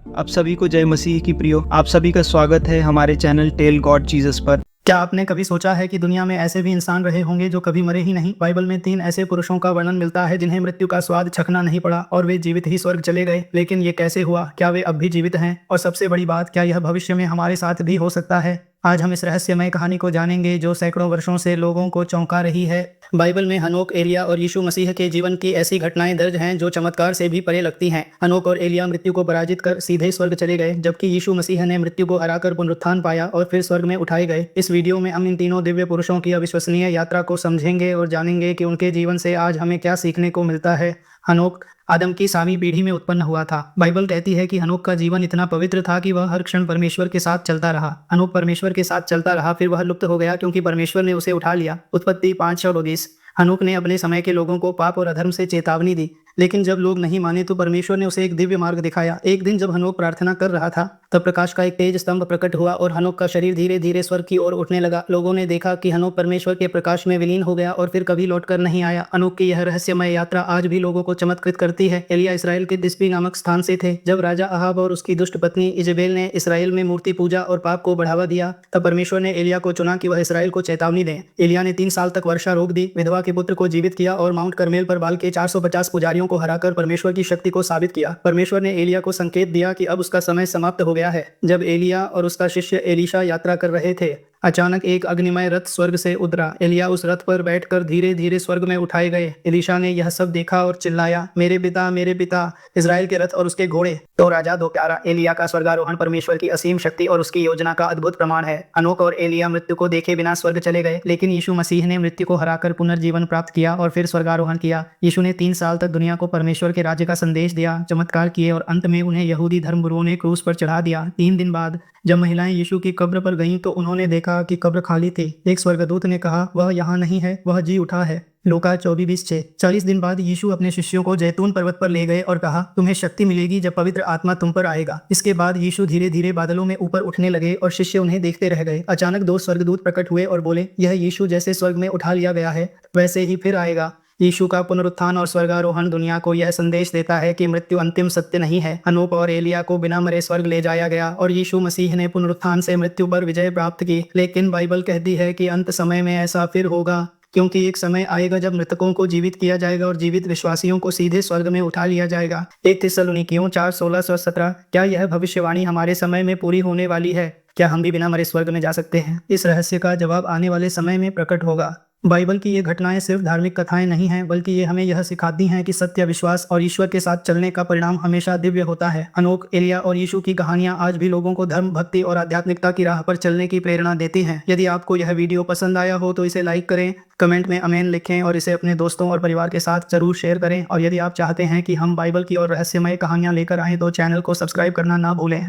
आप सभी को जय मसीह की प्रियो। आप सभी का स्वागत है हमारे चैनल टेल गॉड जीसस पर। क्या आपने कभी सोचा है कि दुनिया में ऐसे भी इंसान रहे होंगे जो कभी मरे ही नहीं? बाइबल में 3 ऐसे पुरुषों का वर्णन मिलता है जिन्हें मृत्यु का स्वाद चखना नहीं पड़ा और वे जीवित ही स्वर्ग चले गए। लेकिन ये कैसे हुआ? क्या वे अब भी जीवित हैं? और सबसे बड़ी बात, क्या यह भविष्य में हमारे साथ भी हो सकता है? आज हम इस रहस्यमय कहानी को जानेंगे जो सैकड़ों वर्षों से लोगों को चौंका रही है। बाइबल में हनोक, एलिया और यीशु मसीह के जीवन की ऐसी घटनाएं दर्ज हैं जो चमत्कार से भी परे लगती हैं। हनोक और एलिया मृत्यु को पराजित कर सीधे स्वर्ग चले गए, जबकि यीशु मसीह ने मृत्यु को हराकर पुनरुत्थान पाया और फिर स्वर्ग में उठाए गए। इस वीडियो में हम इन तीनों दिव्य पुरुषों की अविश्वसनीय यात्रा को समझेंगे और जानेंगे कि उनके जीवन से आज हमें क्या सीखने को मिलता है। हनोक आदम की 7वीं पीढ़ी में उत्पन्न हुआ था। बाइबल कहती है कि हनोक का जीवन इतना पवित्र था कि वह हर क्षण परमेश्वर के साथ चलता रहा। हनोक परमेश्वर के साथ चलता रहा, फिर वह लुप्त हो गया क्योंकि परमेश्वर ने उसे उठा लिया। उत्पत्ति 5:20। हनोक ने अपने समय के लोगों को पाप और अधर्म से चेतावनी दी, लेकिन जब लोग नहीं माने तो परमेश्वर ने उसे एक दिव्य मार्ग दिखाया। एक दिन जब हनोक प्रार्थना कर रहा था, तब प्रकाश का एक तेज स्तंभ प्रकट हुआ और हनोक का शरीर धीरे धीरे स्वर्ग की ओर उठने लगा। लोगों ने देखा कि हनोक परमेश्वर के प्रकाश में विलीन हो गया और फिर कभी लौटकर नहीं आया। हनोक की यह रहस्यमय यात्रा आज भी लोगों को चमत्कृत करती है। एलिया इसराइल के दिस्बी नामक स्थान से थे। जब राजा अहाब और उसकी दुष्ट पत्नी इजेबेल ने इसराइल में मूर्ति पूजा और पाप को बढ़ावा दिया, तब परमेश्वर ने एलिया को चुना कि वह इसराइल को चेतावनी दे। एलिया ने 3 साल तक वर्षा रोक दी, विधवा के पुत्र को जीवित किया और माउंट कर्मेल पर बाल के 450 पुजारियों को हराकर परमेश्वर की शक्ति को साबित किया। परमेश्वर ने एलिया को संकेत दिया कि अब उसका समय समाप्त हो गया है। जब एलिया और उसका शिष्य एलीशा यात्रा कर रहे थे, अचानक एक अग्निमय रथ स्वर्ग से उतरा। एलिया उस रथ पर बैठकर धीरे धीरे स्वर्ग में उठाए गए। एलीशा ने यह सब देखा और चिल्लाया, मेरे पिता, इजराइल के रथ और उसके घोड़े। तो राजा दो प्यारा, एलिया का स्वर्गारोहण परमेश्वर की असीम शक्ति और उसकी योजना का अद्भुत प्रमाण है। हनोक और एलिया मृत्यु को देखे बिना स्वर्ग चले गए, लेकिन यीशु मसीह ने मृत्यु को हराकर पुनर्जीवन प्राप्त किया और फिर स्वर्गारोहण किया। यीशु ने 3 साल तक दुनिया को परमेश्वर के राज्य का संदेश दिया, चमत्कार किए और अंत में उन्हें यहूदी धर्मगुरुओं ने क्रूस पर चढ़ा दिया। 3 दिन बाद जब महिलाएं यीशु की कब्र पर गईं तो उन्होंने देखा कि कब्र खाली थी। एक स्वर्गदूत ने कहा, वह यहाँ नहीं है, वह जी उठा है। लूका 24:6। 40 दिन बाद यीशु अपने शिष्यों को जैतून पर्वत पर ले गए और कहा, तुम्हें शक्ति मिलेगी जब पवित्र आत्मा तुम पर आएगा। इसके बाद यीशु धीरे धीरे बादलों में ऊपर उठने लगे और शिष्य उन्हें देखते रह गए। अचानक 2 स्वर्गदूत प्रकट हुए और बोले, यह यीशु जैसे स्वर्ग में उठा लिया गया है, वैसे ही फिर आएगा। यीशु का पुनरुत्थान और स्वर्गारोहण दुनिया को यह संदेश देता है कि मृत्यु अंतिम सत्य नहीं है। हनोक और एलिया को बिना मरे स्वर्ग ले जाया गया और यीशु मसीह ने पुनरुत्थान से मृत्यु पर विजय प्राप्त की। लेकिन बाइबल कहती है कि अंत समय में ऐसा फिर होगा, क्योंकि एक समय आएगा जब मृतकों को जीवित किया जाएगा और जीवित विश्वासियों को सीधे स्वर्ग में उठा लिया जाएगा। 1 थिस्सलुनीकियों 4:16-17। क्या यह भविष्यवाणी हमारे समय में पूरी होने वाली है? क्या हम भी बिना मरे स्वर्ग में जा सकते हैं? इस रहस्य का जवाब आने वाले समय में प्रकट होगा। बाइबल की ये घटनाएं सिर्फ धार्मिक कथाएं नहीं हैं, बल्कि ये हमें यह सिखाती हैं कि सत्य, विश्वास और ईश्वर के साथ चलने का परिणाम हमेशा दिव्य होता है। हनोक, एलिया और यीशु की कहानियां आज भी लोगों को धर्म, भक्ति और आध्यात्मिकता की राह पर चलने की प्रेरणा देती हैं। यदि आपको यह वीडियो पसंद आया हो तो इसे लाइक करें, कमेंट में आमीन लिखें और इसे अपने दोस्तों और परिवार के साथ जरूर शेयर करें। और यदि आप चाहते हैं कि हम बाइबल की और रहस्यमय कहानियां लेकर आएं तो चैनल को सब्सक्राइब करना ना भूलें।